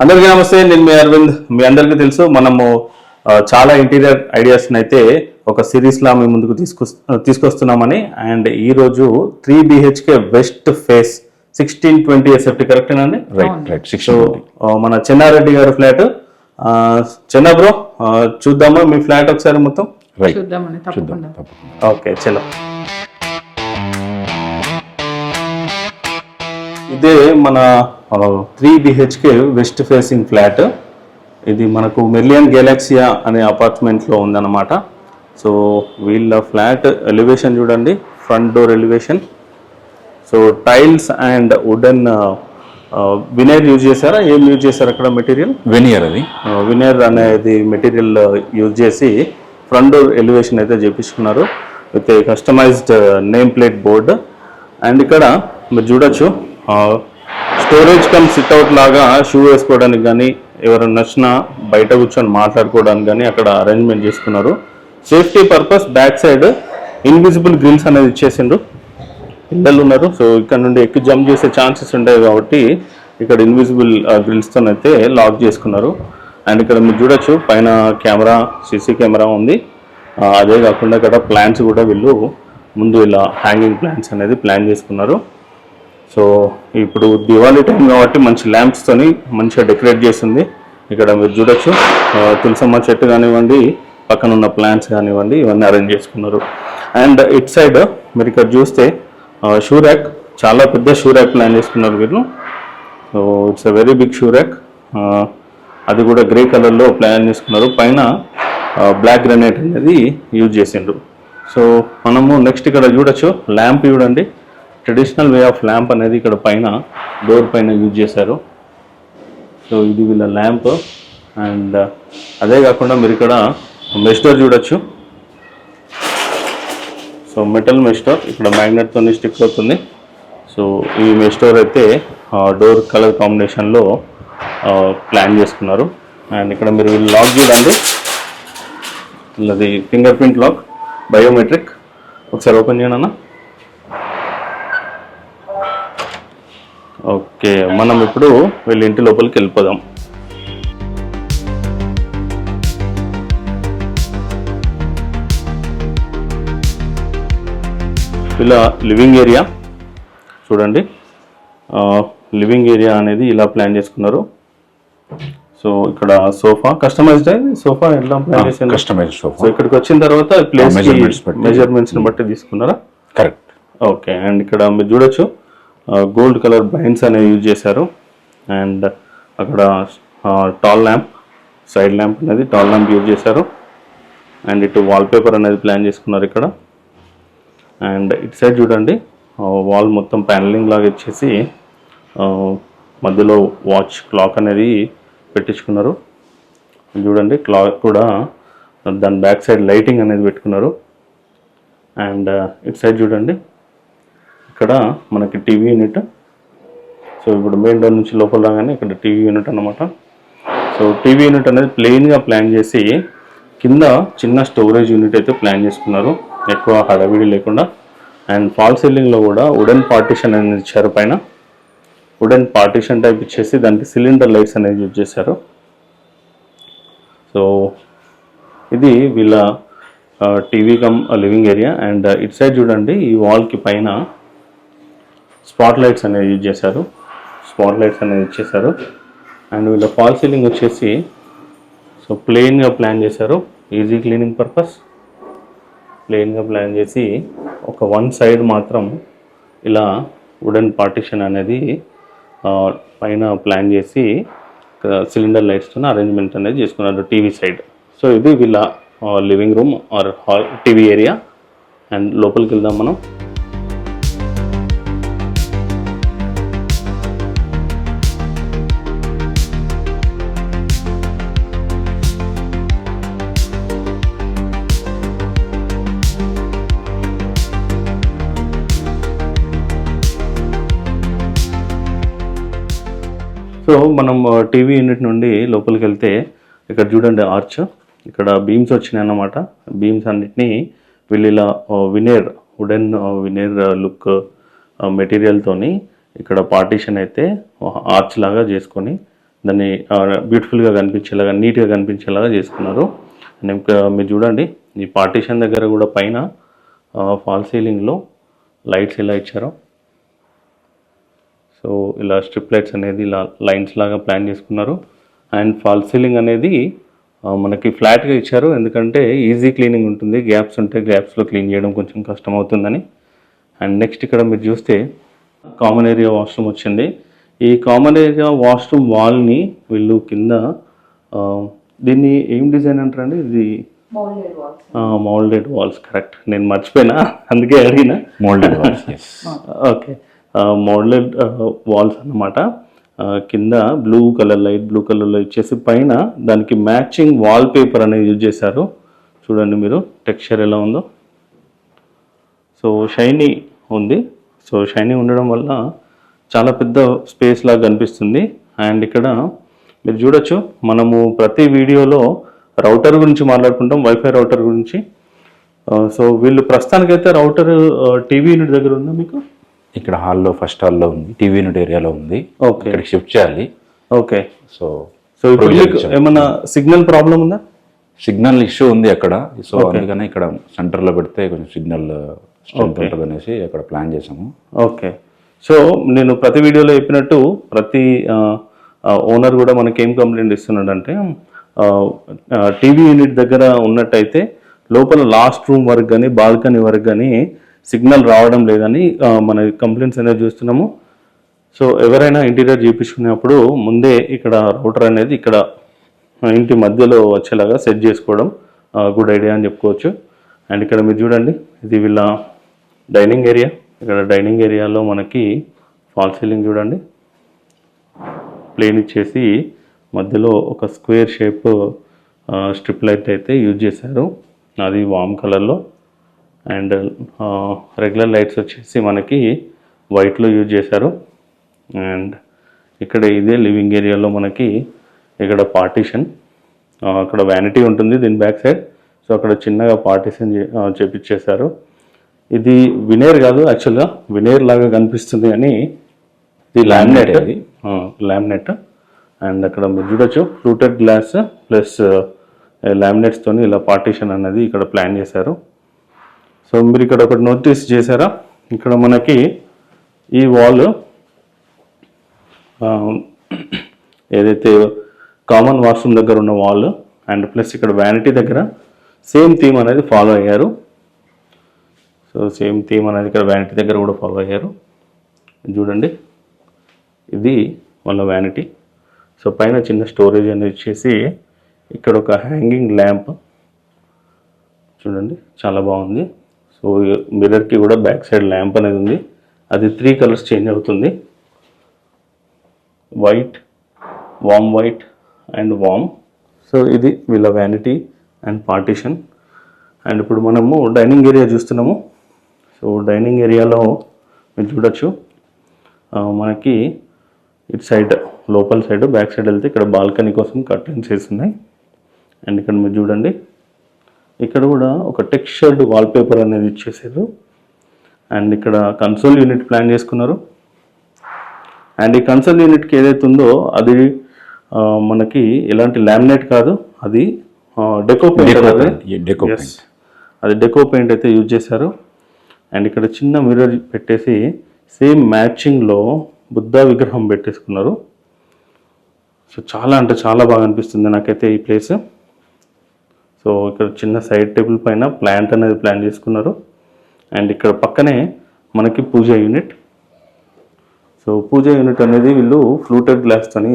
అందరికీ నమస్తే. నేను మీ అరవింద్. మీ అందరికీ తెలుసు మనము చాలా ఇంటీరియర్ ఐడియాస్ అయితే ఒక సిరీస్ లా మీ ముందుకు తీసుకొస్తున్నామని. అండ్ ఈ రోజు 3 BHK వెస్ట్ ఫేస్ 1620 SFT కరెక్టేనండి? రైట్. సో మన చెన్నారెడ్డి గారి ఫ్లాట్. చెన్నా బ్రో, చూద్దామా మీ ఫ్లాట్ ఒకసారి మొత్తం? ఓకే, చలో. ఇదే మన 3 BHK వెస్ట్ ఫేసింగ్ ఫ్లాట్. ఇది మనకు మెర్లియన్ గెలాక్సియా అనే అపార్ట్మెంట్లో ఉందన్నమాట. సో వీళ్ళ ఫ్లాట్ ఎలివేషన్ చూడండి, front door elevation. So tiles and wooden veneer use చేశారా? ఏం యూజ్ చేశారు అక్కడ మెటీరియల్? వెనియర్. అది వినైర్ అనేది మెటీరియల్ యూజ్ చేసి ఫ్రంట్ డోర్ ఎలివేషన్ అయితే చేపించుకున్నారు with customised name plate board. And ఇక్కడ మీరు చూడొచ్చు స్టోరేజ్ కమ్ సిట్అవుట్ లాగా షూ వేసుకోవడానికి కానీ, ఎవరైనా నచ్చినా బయట కూర్చొని మాట్లాడుకోవడానికి కానీ అక్కడ అరేంజ్మెంట్ చేసుకున్నారు. Safety purpose back side invisible grills అనేది ఇచ్చేసిండ్రు. పిల్లలు ఉన్నారు, సో ఇక్కడ నుండి ఎక్కి జంప్ చేసే ఛాన్సెస్ ఉంటాయి కాబట్టి ఇక్కడ ఇన్విజిబుల్ గ్రిల్స్తో అయితే లాక్ చేసుకున్నారు. అండ్ ఇక్కడ మీరు చూడొచ్చు పైన కెమెరా, సీసీ కెమెరా ఉంది. అదే కాకుండా ఇక్కడ ప్లాన్స్ కూడా వీళ్ళు ముందు ఇలా హ్యాంగింగ్ ప్లాన్స్ అనేది ప్లాన్ చేసుకున్నారు. సో ఇప్పుడు దివాళీ టైం కాబట్టి మంచి ల్యాంప్స్తోని మంచిగా డెకరేట్ చేస్తుంది. ఇక్కడ మీరు చూడొచ్చు తులసమ్మ చెట్టు కానివ్వండి, పక్కన ఉన్న ప్లాంట్స్ కానివ్వండి, ఇవన్నీ అరేంజ్ చేసుకున్నారు. అండ్ ఇట్ సైడ్ మీరు ఇక్కడ చూస్తే షూ ర్యాక్, చాలా పెద్ద షూ ర్యాక్ ప్లాన్ చేసుకున్నారు వీళ్ళు. So it's a very big shoe rack. అది కూడా గ్రే కలర్లో ప్లాన్ చేసుకున్నారు. పైన బ్లాక్ గ్రానైట్ అనేది యూజ్ చేసిండ్రు. సో మనము నెక్స్ట్ ఇక్కడ చూడొచ్చు ల్యాంప్ చూడండి. ట్రెడిషనల్ వే ఆఫ్ ల్యాంప్ అనేది ఇక్కడ పైన డోర్ పైన యూజ్ చేశారు. సో ఇది వీళ్ళ ల్యాంప్. అండ్ అదే కాకుండా మీరు ఇక్కడ మెష్ డోర్ చూడొచ్చు. సో మెటల్ మెష్ డోర్ ఇక్కడ మ్యాగ్నెట్తో స్టిక్ అవుతుంది. సో ఈ మెష్ డోర్ అయితే డోర్ కలర్ కాంబినేషన్లో ప్లాన్ చేసుకున్నారు. అండ్ ఇక్కడ మీరు వీళ్ళు లాక్ చూడండి, అది ఫింగర్ ప్రింట్ లాక్, బయోమెట్రిక్. ఒకసారి ఓపెన్ చేయను అన్న. ఓకే, మనం ఇప్పుడు వీళ్ళ ఇంటి లోపలికి వెళ్ళిపోదాం. ఇలా లివింగ్ ఏరియా చూడండి. లివింగ్ ఏరియా అనేది ఇలా ప్లాన్ చేసుకున్నారు. సో ఇక్కడ సోఫా కస్టమైజ్డ్. సోఫా ఎలా ప్లాన్ చేశారు? Customized sofa. సో ఇక్కడికి వచ్చిన తర్వాత ప్లేస్ మెజర్మెంట్స్ని బట్టి తీసుకున్నారా? కరెక్ట్. ఓకే. అండ్ ఇక్కడ మీరు చూడొచ్చు గోల్డ్ కలర్ బ్లైండ్స్ అనేవి యూజ్ చేశారు. అండ్ అక్కడ టాల్ ల్యాంప్, సైడ్ ల్యాంప్ అనేది టాల్ ల్యాంప్ యూజ్ చేశారు. అండ్ ఇటు వాల్పేపర్ అనేది ప్లాన్ చేసుకున్నారు ఇక్కడ. అండ్ ఇటు సైడ్ చూడండి వాల్ మొత్తం ప్యానలింగ్ లాగా ఇచ్చేసి మధ్యలో వాచ్ క్లాక్ అనేది పెట్టించుకున్నారు. చూడండి క్లాక్ కూడా దాని బ్యాక్ సైడ్ లైటింగ్ అనేది పెట్టుకున్నారు. అండ్ ఇటు సైడ్ చూడండి ఇక్కడ మనకి టీవీ యూనిట్. సో ఇప్పుడు మెయిన్ డోర్ నుంచి లోపల రాగానే ఇక్కడ టీవీ యూనిట్ అన్నమాట. సో టీవీ యూనిట్ అనేది ప్లెయిన్గా ప్లాన్ చేసి కింద చిన్న స్టోరేజ్ యూనిట్ అయితే ప్లాన్ చేసుకున్నారు, ఎక్కువ హడావిడి లేకుండా. అండ్ ఫాల్ సీలింగ్లో కూడా వుడెన్ పార్టిషన్ అనేది ఇచ్చారు. పైన వుడెన్ పార్టిషన్ టైప్ ఇచ్చేసి దానికి సిలిండర్ లైట్స్ అనేది యూజ్ చేశారు. సో ఇది వీళ్ళ TV come living area. And it side చూడండి ఈ వాల్కి పైన స్పాట్ లైట్స్ అనేది యూజ్ చేశారు, స్పాట్ లైట్స్ అనేది ఇచ్చేశారు. అండ్ వీళ్ళ ఫాల్ సీలింగ్ వచ్చేసి సో ప్లెయిన్గా ప్లాన్ చేశారు, ఈజీ క్లీనింగ్ పర్పస్. ప్లెయిన్గా ప్లాన్ చేసి ఒక వన్ సైడ్ మాత్రం ఇలా వుడెన్ పార్టిషన్ అనేది పైన ప్లాన్ చేసి సిలిండర్ లైట్స్తో అరేంజ్మెంట్ అనేది చేసుకున్నారు టీవీ సైడ్. సో ఇది వీళ్ళ living room or hall TV area. And లోపలికి వెళ్దాం మనం. సో మనం టీవీ యూనిట్ నుండి లోపలికి వెళ్తే ఇక్కడ చూడండి ఆర్చ్, ఇక్కడ బీమ్స్ వచ్చినాయి అన్నమాట. బీమ్స్ అన్నిటినీ వీళ్ళు ఇలా వుడెన్ వినేర్ లుక్ మెటీరియల్తోని ఇక్కడ పార్టీషన్ అయితే ఆర్చ్ లాగా చేసుకొని దాన్ని బ్యూటిఫుల్గా కనిపించేలాగా, నీట్గా కనిపించేలాగా చేసుకున్నారు. అండ్ ఇంకా మీరు చూడండి, ఈ పార్టీషన్ దగ్గర కూడా పైన ఫాల్ సీలింగ్లో లైట్స్ ఎలా ఇచ్చారో. సో ఇలా స్ట్రిప్ లైట్స్ అనేది ఇలా లైన్స్ లాగా ప్లాన్ చేసుకున్నారు. అండ్ ఫాల్ సీలింగ్ అనేది మనకి ఫ్లాట్గా ఇచ్చారు, ఎందుకంటే ఈజీ క్లీనింగ్ ఉంటుంది. గ్యాప్స్ ఉంటే గ్యాప్స్లో క్లీన్ చేయడం కొంచెం కష్టం అవుతుందని. అండ్ నెక్స్ట్ ఇక్కడ మీరు చూస్తే కామన్ ఏరియా వాష్రూమ్ వచ్చింది. ఈ కామన్ ఏరియా వాష్రూమ్ వాల్ని వీళ్ళు కింద దీన్ని ఏం డిజైన్ అంటారండి? ఇది మౌల్డెడ్ వాల్స్. కరెక్ట్, నేను మర్చిపోయినా, అందుకే అడిగిన. Moulded walls. Okay, moulded walls అన్నమాట. కింద బ్లూ కలర్, లైట్ బ్లూ కలర్లో ఇచ్చేసి పైన దానికి మ్యాచింగ్ వాల్ పేపర్ అనేది యూజ్ చేశారు. చూడండి మీరు టెక్స్చర్ ఎలా ఉందో. సో షైనీ ఉంది. సో షైనీ ఉండడం వల్ల చాలా పెద్ద స్పేస్ లాగా కనిపిస్తుంది. అండ్ ఇక్కడ మీరు చూడొచ్చు, మనము ప్రతి వీడియోలో రౌటర్ గురించి మాట్లాడుకుంటాం, వైఫై రౌటర్ గురించి. సో వీళ్ళు ప్రస్తుతానికైతే రౌటర్ టీవీ యూనిట్ దగ్గర ఉందా మీకు? ఇక్కడ హాల్లో, ఫస్ట్ హాల్లో ఉంది, టీవీ యూనిట్ ఏరియాలో ఉంది. ఓకే, ఇక్కడ షిఫ్ట్ చేయాలి. ఓకే. సో ఇప్పుడు మీకు ఏమైనా సిగ్నల్ ప్రాబ్లం ఉందా? సిగ్నల్ ఇష్యూ ఉంది అక్కడ. సో అందుకనే ఇక్కడ సెంటర్లో పెడితే కొంచెం సిగ్నల్ స్ట్రెంత్ ఉంటుంది అనేసి అక్కడ ప్లాన్ చేసాము. ఓకే. సో నేను ప్రతి వీడియోలో చెప్పినట్టు ప్రతి ఓనర్ కూడా మనకి ఏం కంప్లైంట్ ఇస్తున్నాడంటే, టీవీ యూనిట్ దగ్గర ఉన్నట్టయితే లోపల లాస్ట్ రూమ్ వరకు కానీ బాల్కనీ వరకు కానీ సిగ్నల్ రావడం లేదని మన కంప్లైంట్స్ అనేది చూస్తున్నాము. సో ఎవరైనా ఇంటీరియర్ చేయించుకునేప్పుడు ముందే ఇక్కడ రౌటర్ అనేది ఇక్కడ ఇంటి మధ్యలో వచ్చేలాగా సెట్ చేసుకోవడం గుడ్ ఐడియా అని చెప్పుకోవచ్చు. అండ్ ఇక్కడ మీరు చూడండి, ఇది వీళ్ళ డైనింగ్ ఏరియా. ఇక్కడ డైనింగ్ ఏరియాలో మనకి ఫాల్ సీలింగ్ చూడండి, ప్లేన్ ఇచ్చేసి మధ్యలో ఒక స్క్వేర్ షేప్ స్ట్రిప్ లైట్ అయితే యూజ్ చేశారు, అది వామ్ కలర్లో. అండ్ రెగ్యులర్ లైట్స్ వచ్చేసి మనకి వైట్లో యూజ్ చేశారు. అండ్ ఇక్కడ ఇదే లివింగ్ ఏరియాలో మనకి ఇక్కడ పార్టీషన్, అక్కడ వ్యానిటీ ఉంటుంది దీని బ్యాక్ సైడ్. సో అక్కడ చిన్నగా పార్టీషన్ చేపించేశారు. ఇది వినేర్ కాదు, యాక్చువల్గా వినేర్ లాగా కనిపిస్తుంది కానీ ఇది లామినేట్. అండ్ అక్కడ మీరు చూడొచ్చు, ఫ్లూటెడ్ గ్లాస్ ప్లస్ లామినేట్స్తో ఇలా పార్టీషన్ అనేది ఇక్కడ ప్లాన్ చేశారు. సో మీరు ఇక్కడ ఒకటి నోటీస్ చేశారా, ఇక్కడ మనకి ఈ వాల్ ఏదైతే కామన్ వాష్రూమ్ దగ్గర ఉన్న వాల్ అండ్ ప్లస్ ఇక్కడ వ్యానిటీ దగ్గర సేమ్ థీమ్ అనేది ఫాలో అయ్యారు. సో సేమ్ థీమ్ అనేది ఇక్కడ వ్యానిటీ దగ్గర కూడా ఫాలో అయ్యారు. చూడండి, ఇది వాళ్ళ వ్యానిటీ. సో పైన చిన్న స్టోరేజ్ అనేది ఇచ్చేసి ఇక్కడ ఒక హ్యాంగింగ్ ల్యాంప్ చూడండి, చాలా బాగుంది. సో మిర్రర్కి కూడా బ్యాక్ సైడ్ ల్యాంప్ అనేది ఉంది, అది 3 కలర్స్ చేంజ్ అవుతుంది, white, warm white and warm. So ఇది వీళ్ళ వ్యానిటీ అండ్ పార్టీషన్. అండ్ ఇప్పుడు మనము డైనింగ్ ఏరియా చూస్తున్నాము. సో డైనింగ్ ఏరియాలో మీరు చూడొచ్చు, మనకి ఇటు సైడ్ లోపల సైడ్ బ్యాక్ సైడ్ వెళ్తే ఇక్కడ బాల్కనీ కోసం కర్టెన్స్ వేస్తున్నాయి. అండ్ ఇక్కడ మీరు చూడండి, ఇక్కడ కూడా ఒక టెక్స్చర్డ్ వాల్పేపర్ అనేది ఇచ్చేసారు. అండ్ ఇక్కడ కన్సోల్ యూనిట్ ప్లాన్ చేసుకున్నారు. అండ్ ఈ కన్సోల్ యూనిట్కి ఏదైతే ఉందో అది మనకి ఎలాంటి లామినేట్ కాదు, అది డెకో పెయింట్. అది డెకో పెయింట్ అయితే యూజ్ చేశారు. అండ్ ఇక్కడ చిన్న మిర్రర్ పెట్టేసి సేమ్ మ్యాచింగ్లో బుద్ధ విగ్రహం పెట్టేసుకున్నారు. సో చాలా అంటే చాలా బాగా అనిపిస్తుంది నాకైతే ఈ ప్లేస్. సో ఇక్కడ చిన్న సైడ్ టేబుల్ పైన ప్లాంట్ అనేది ప్లాన్ చేసుకున్నారు. అండ్ ఇక్కడ పక్కనే మనకి పూజ యూనిట్. సో పూజ యూనిట్ అనేది వీళ్ళు ఫ్లూటెడ్ గ్లాస్తోని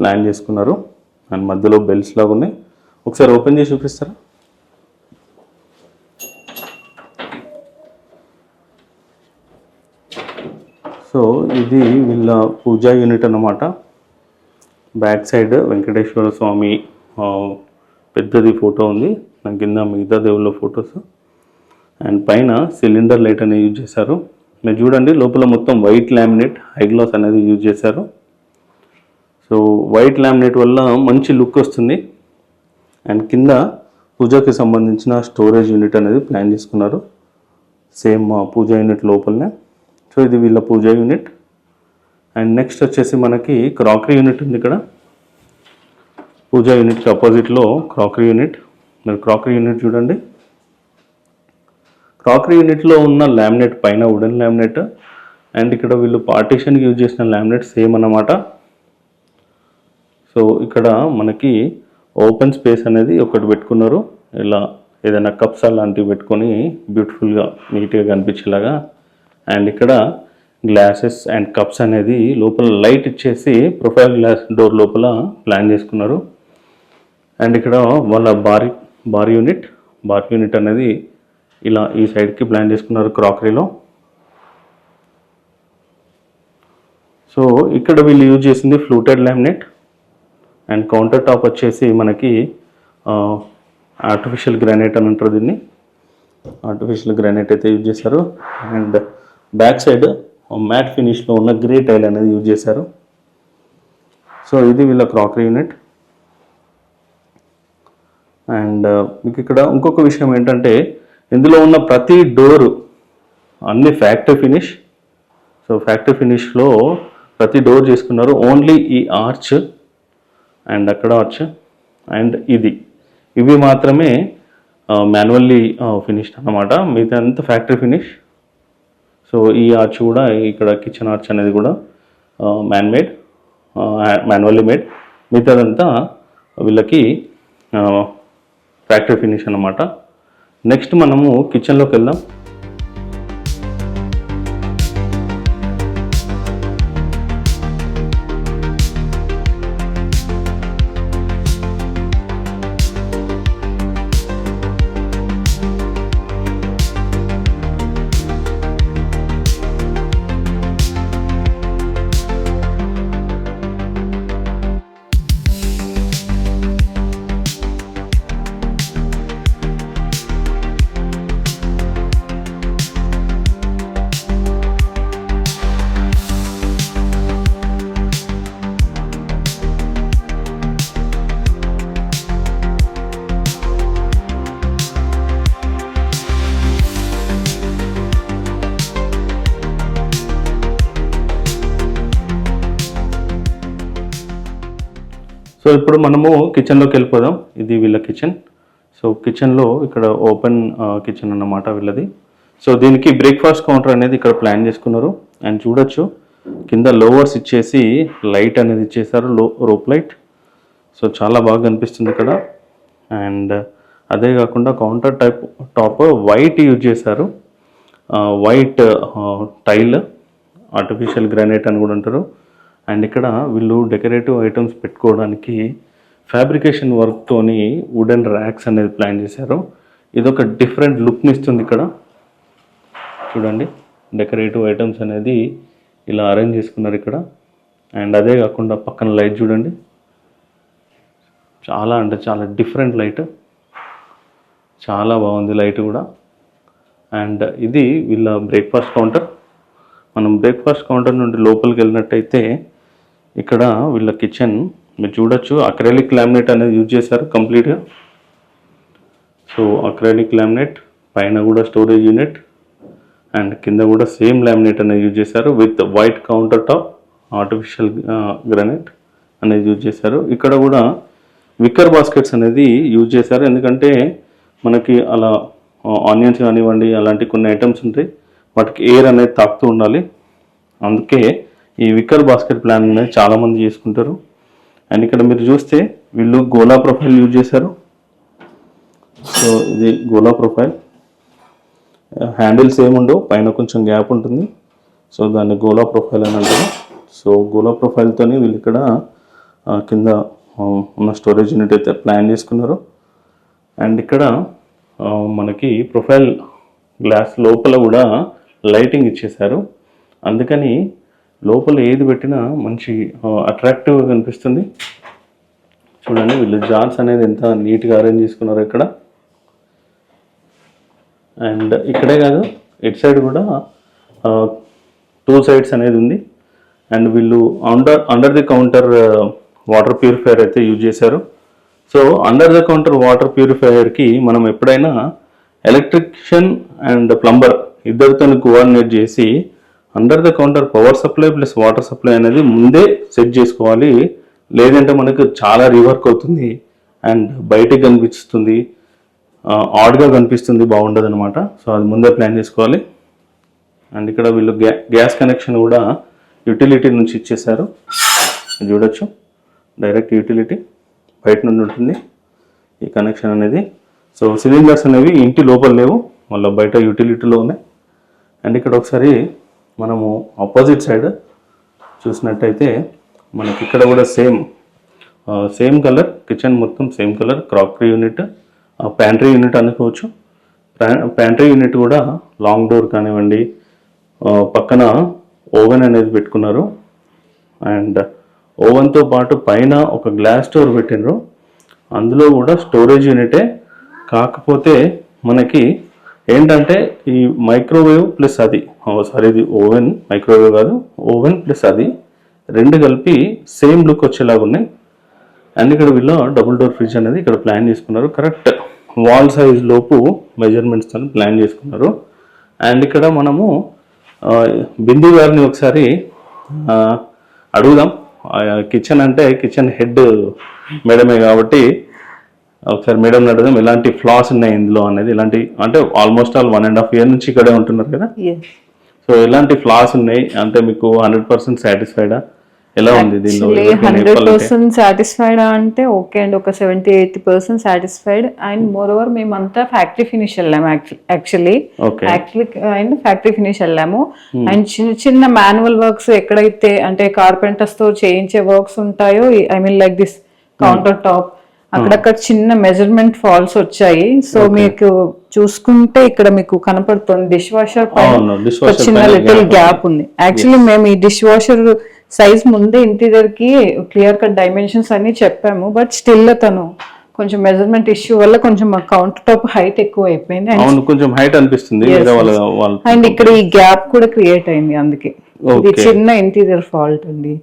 ప్లాన్ చేసుకున్నారు. అండ్ మధ్యలో బెల్స్ లాగా ఉన్నాయి. ఒకసారి ఓపెన్ చేసి చూపిస్తారా? సో ఇది వీళ్ళ పూజా యూనిట్ అన్నమాట. బ్యాక్ సైడ్ వెంకటేశ్వర స్వామి పెద్దది ఫోటో ఉంది, దాని కింద మిగతా దేవుళ్ళ ఫొటోస్. అండ్ పైన సిలిండర్ లైట్ అనేది యూజ్ చేశారు. మీరు చూడండి, లోపల మొత్తం వైట్ లామినేట్ హై గ్లాస్ అనేది యూజ్ చేశారు. సో వైట్ లామినేట్ వల్ల మంచి లుక్ వస్తుంది. అండ్ కింద పూజకి సంబంధించిన స్టోరేజ్ యూనిట్ అనేది ప్లాన్ చేసుకున్నారు, సేమ్ పూజా యూనిట్ లోపలనే. సో ఇది వీళ్ళ పూజా యూనిట్. అండ్ నెక్స్ట్ వచ్చేసి మనకి క్రాకరీ యూనిట్ ఉంది ఇక్కడ. పూజా యూనిట్కి ఆపోజిట్లో క్రాకరీ యూనిట్. మీరు క్రాకరీ యూనిట్ చూడండి. క్రాకరీ యూనిట్లో ఉన్న లామినేట్ పైన వుడెన్ లామినేట్, అండ్ ఇక్కడ వీళ్ళు పార్టీషన్కి యూజ్ చేసిన లామినేట్ సేమ్ అన్నమాట. సో ఇక్కడ మనకి ఓపెన్ స్పేస్ అనేది ఒకటి పెట్టుకున్నారు, ఇలా ఏదైనా కప్స్ అలాంటివి పెట్టుకొని బ్యూటిఫుల్గా నీట్గా కనిపించేలాగా. అండ్ ఇక్కడ గ్లాసెస్ అండ్ కప్స్ అనేది లోపల లైట్ ఇచ్చేసి ప్రొఫైల్ గ్లాస్ డోర్ లోపల ప్లాన్ చేసుకున్నారు. అండ్ ఇక్కడ వాళ్ళ బార్ యూనిట్ అనేది ఇలా ఈ సైడ్కి ప్లాన్ చేసుకున్నారు క్రాకరీలో. సో ఇక్కడ వీళ్ళు యూజ్ చేసింది fluted laminate, and counter top వచ్చేసి మనకి ఆర్టిఫిషియల్ గ్రానైట్ అని అంటారు దీన్ని. ఆర్టిఫిషియల్ గ్రానైట్ అయితే యూజ్ చేశారు. అండ్ బ్యాక్ సైడ్ మ్యాట్ ఫినిష్లో ఉన్న గ్రే టైల్ అనేది యూజ్ చేశారు. సో ఇది వీళ్ళ క్రాకరీ యూనిట్. అండ్ మీకు ఇక్కడ ఇంకొక విషయం ఏంటంటే ఇందులో ఉన్న ప్రతి డోరు అన్ని ఫ్యాక్టరీ ఫినిష్. సో ఫ్యాక్టరీ ఫినిష్లో ప్రతి డోర్ చేసుకున్నారు. ఓన్లీ ఈ ఆర్చ్ అండ్ అక్కడ ఆర్చ్ అండ్ ఇవి మాత్రమే మాన్యువల్లీ ఫినిష్డ్ అన్నమాట. మిగతా అంతా ఫ్యాక్టరీ ఫినిష్. సో ఈ ఆర్చ్ కూడా, ఇక్కడ కిచెన్ ఆర్చ్ అనేది కూడా మాన్యువల్లీ మేడ్. మిగతాదంతా వీళ్ళకి ఫ్యాక్టరీ ఫినిష్ అన్నమాట. నెక్స్ట్ మనము కిచెన్లోకి వెళ్దాం. సో ఇప్పుడు మనము కిచెన్లోకి వెళ్ళిపోదాం. ఇది వీళ్ళ కిచెన్. సో కిచెన్లో ఇక్కడ ఓపెన్ కిచెన్ అన్నమాట వీళ్ళది. సో దీనికి బ్రేక్ఫాస్ట్ కౌంటర్ అనేది ఇక్కడ ప్లాన్ చేసుకున్నారు. అండ్ చూడొచ్చు కింద లోవర్స్ ఇచ్చేసి లైట్ అనేది ఇచ్చేసారు, రోప్ లైట్. సో చాలా బాగా కనిపిస్తుంది ఇక్కడ. అండ్ అదే కాకుండా కౌంటర్ టాప్ వైట్ యూజ్ చేశారు. వైట్ టైల్, ఆర్టిఫిషియల్ గ్రానైట్ అని కూడా అంటారు. అండ్ ఇక్కడ వీళ్ళు డెకరేటివ్ ఐటమ్స్ పెట్టుకోవడానికి ఫ్యాబ్రికేషన్ వర్క్తోని వుడెన్ ర్యాక్స్ అనేది ప్లాన్ చేశారు. ఇదొక డిఫరెంట్ లుక్ని ఇస్తుంది. ఇక్కడ చూడండి డెకరేటివ్ ఐటమ్స్ అనేది ఇలా అరేంజ్ చేసుకున్నారు ఇక్కడ. అండ్ అదే కాకుండా పక్కన లైట్ చూడండి, చాలా అంటే చాలా డిఫరెంట్ లైట్, చాలా బాగుంది లైట్ కూడా. అండ్ ఇది వీళ్ళ బ్రేక్ఫాస్ట్ కౌంటర్. మనం బ్రేక్ఫాస్ట్ కౌంటర్ నుండి లోపలికి వెళ్ళినట్టయితే ఇక్కడ వీళ్ళ కిచెన్ మీరు చూడొచ్చు. అక్రైలిక్ లామినేట్ అనేది యూజ్ చేశారు కంప్లీట్గా. సో అక్రైలిక్ లామినేట్, పైన కూడా స్టోరేజ్ యూనిట్, అండ్ కింద కూడా సేమ్ లామినేట్ అనేది యూజ్ చేశారు with white counter top, artificial granite అనేది యూజ్ చేశారు. ఇక్కడ కూడా విక్కర్ బాస్కెట్స్ అనేది యూజ్ చేశారు. ఎందుకంటే మనకి అలా ఆనియన్స్ కానివ్వండి అలాంటి కొన్ని ఐటమ్స్ ఉంటాయి, వాటికి ఎయిర్ అనేది తాకుతూ ఉండాలి. అందుకే ఈ విక్కర్ బాస్కెట్ ప్లాన్ అనేది చాలామంది చేసుకుంటారు. అండ్ ఇక్కడ మీరు చూస్తే వీళ్ళు గోలా ప్రొఫైల్ యూజ్ చేశారు. సో ఇది గోలా ప్రొఫైల్. హ్యాండిల్స్ ఏముండవు, పైన కొంచెం గ్యాప్ ఉంటుంది. సో దాన్ని గోలా ప్రొఫైల్ అని అంటారు. సో గోలా ప్రొఫైల్తోని వీళ్ళు ఇక్కడ కింద ఉన్న స్టోరేజ్ యూనిట్ అయితే ప్లాన్ చేసుకున్నారు. అండ్ ఇక్కడ మనకి ప్రొఫైల్ గ్లాస్ లోపల కూడా లైటింగ్ ఇచ్చేశారు. అందుకని లోపల ఏది పెట్టినా మంచి అట్రాక్టివ్గా కనిపిస్తుంది. చూడండి వీళ్ళు జార్స్ అనేది ఎంత నీట్గా అరేంజ్ చేసుకున్నారు ఇక్కడ. అండ్ ఇక్కడే కాదు, ఇటు సైడ్ కూడా 2 సైడ్స్ అనేది ఉంది. అండ్ వీళ్ళు under the counter water purifier అయితే యూజ్ చేశారు. So under the counter water ప్యూరిఫైయర్కి మనం ఎప్పుడైనా ఎలక్ట్రిషియన్ అండ్ ప్లంబర్ ఇద్దరితో కోఆర్డినేట్ చేసి under the counter power supply plus water supply అనేది ముందే సెట్ చేసుకోవాలి. లేదంటే మనకు చాలా రీవర్క్ అవుతుంది అండ్ బయటకు కనిపిస్తుంది, ఆడ్గా కనిపిస్తుంది, బాగుండదు అనమాట. సో అది ముందే ప్లాన్ చేసుకోవాలి. అండ్ ఇక్కడ వీళ్ళు గ్యాస్ కనెక్షన్ కూడా యూటిలిటీ నుంచి ఇచ్చేసారు, చూడొచ్చు. డైరెక్ట్ యూటిలిటీ బయట నుండి ఉంటుంది ఈ కనెక్షన్ అనేది. సో సిలిండర్స్ అనేవి ఇంటి లోపల లేవు, మళ్ళీ బయట యూటిలిటీలో ఉన్నాయి. అండ్ ఇక్కడ ఒకసారి మనము ఆపోజిట్ సైడ్ చూసినట్టయితే మనకి ఇక్కడ కూడా సేమ్ కలర్, కిచెన్ మొత్తం same colour, crockery unit, pantry unit అనుకోవచ్చు. ప్యాంట్రీ యూనిట్ కూడా లాంగ్ డోర్ కానివ్వండి, పక్కన ఓవెన్ అనేది పెట్టుకున్నారు. అండ్ ఓవెన్తో పాటు పైన ఒక గ్లాస్ డోర్ పెట్టినారు, అందులో కూడా స్టోరేజ్ యూనిటే. కాకపోతే మనకి ఏంటంటే ఈ మైక్రోవేవ్ ప్లస్ అది, సారీ ఇది ఓవెన్, మైక్రోవేవ్ కాదు, ఓవెన్ ప్లస్ అది రెండు కలిపి సేమ్ లుక్ వచ్చేలాగా ఉన్నాయి. అండ్ ఇక్కడ వీళ్ళు డబుల్ డోర్ ఫ్రిడ్జ్ అనేది ఇక్కడ ప్లాన్ చేసుకున్నారు, కరెక్ట్ వాల్ సైజ్ లోపు మెజర్మెంట్స్ అని ప్లాన్ చేసుకున్నారు. అండ్ ఇక్కడ మనము బిందు గారిని ఒకసారి అడుగుదాం. కిచెన్ అంటే కిచెన్ హెడ్ మేడమే కాబట్టి ఒకసారి మేడం అడుగుదాం ఎలాంటి ఫ్లాస్ ఉన్నాయి ఇందులో అనేది. ఇలాంటి అంటే ఆల్మోస్ట్ ఆల్ 1.5 year నుంచి ఇక్కడే ఉంటున్నారు కదా, సో ఎలాంటి ఫ్లాస్ ఉన్నాయి అంటే మీకు 100% సాటిస్ఫైడా, ఎలా ఉంది దీనిలో? 100% సాటిస్ఫైడ్ అంటే ఓకే అండి, ఒక 70-80% సాటిస్ఫైడ్. అండ్ మోర్ ఓవర్ మేమంతా ఫ్యాక్టరీ ఫినిష్ వెళ్ళాము యాక్చువల్లీ అండ్ ఫ్యాక్టరీ ఫినిష్ వెళ్ళాము. అండ్ చిన్న చిన్న మాన్యువల్ వర్క్స్ ఎక్కడైతే అంటే కార్పెంటర్స్ తో చేయించే వర్క్స్ ఉంటాయో, I mean like this counter top, అక్కడక్కడ చిన్న మెజర్మెంట్ ఫాల్స్ వచ్చాయి. సో మీకు చూసుకుంటే ఇక్కడ మీకు కనపడుతుంది డిష్ వాషర్ పైన చిన్న లిటిల్ గ్యాప్ ఉంది. యాక్చువల్లీ మేము ఈ డిష్ వాషర్ సైజ్ ముందే ఇంటీరియర్ కి క్లియర్ కట్ డైమెన్షన్స్ అన్ని చెప్పాము, బట్ స్టిల్ తను కొంచెం మెజర్మెంట్ ఇష్యూ వల్ల కొంచెం కౌంటర్ టాప్ హైట్ ఎక్కువ అయిపోయింది, కొంచెం హైట్ అనిపిస్తుంది. అండ్ ఇక్కడ ఈ గ్యాప్ కూడా క్రియేట్ అయింది, అందుకే ఇది చిన్న ఇంటీరియర్ ఫాల్ట్ అండి.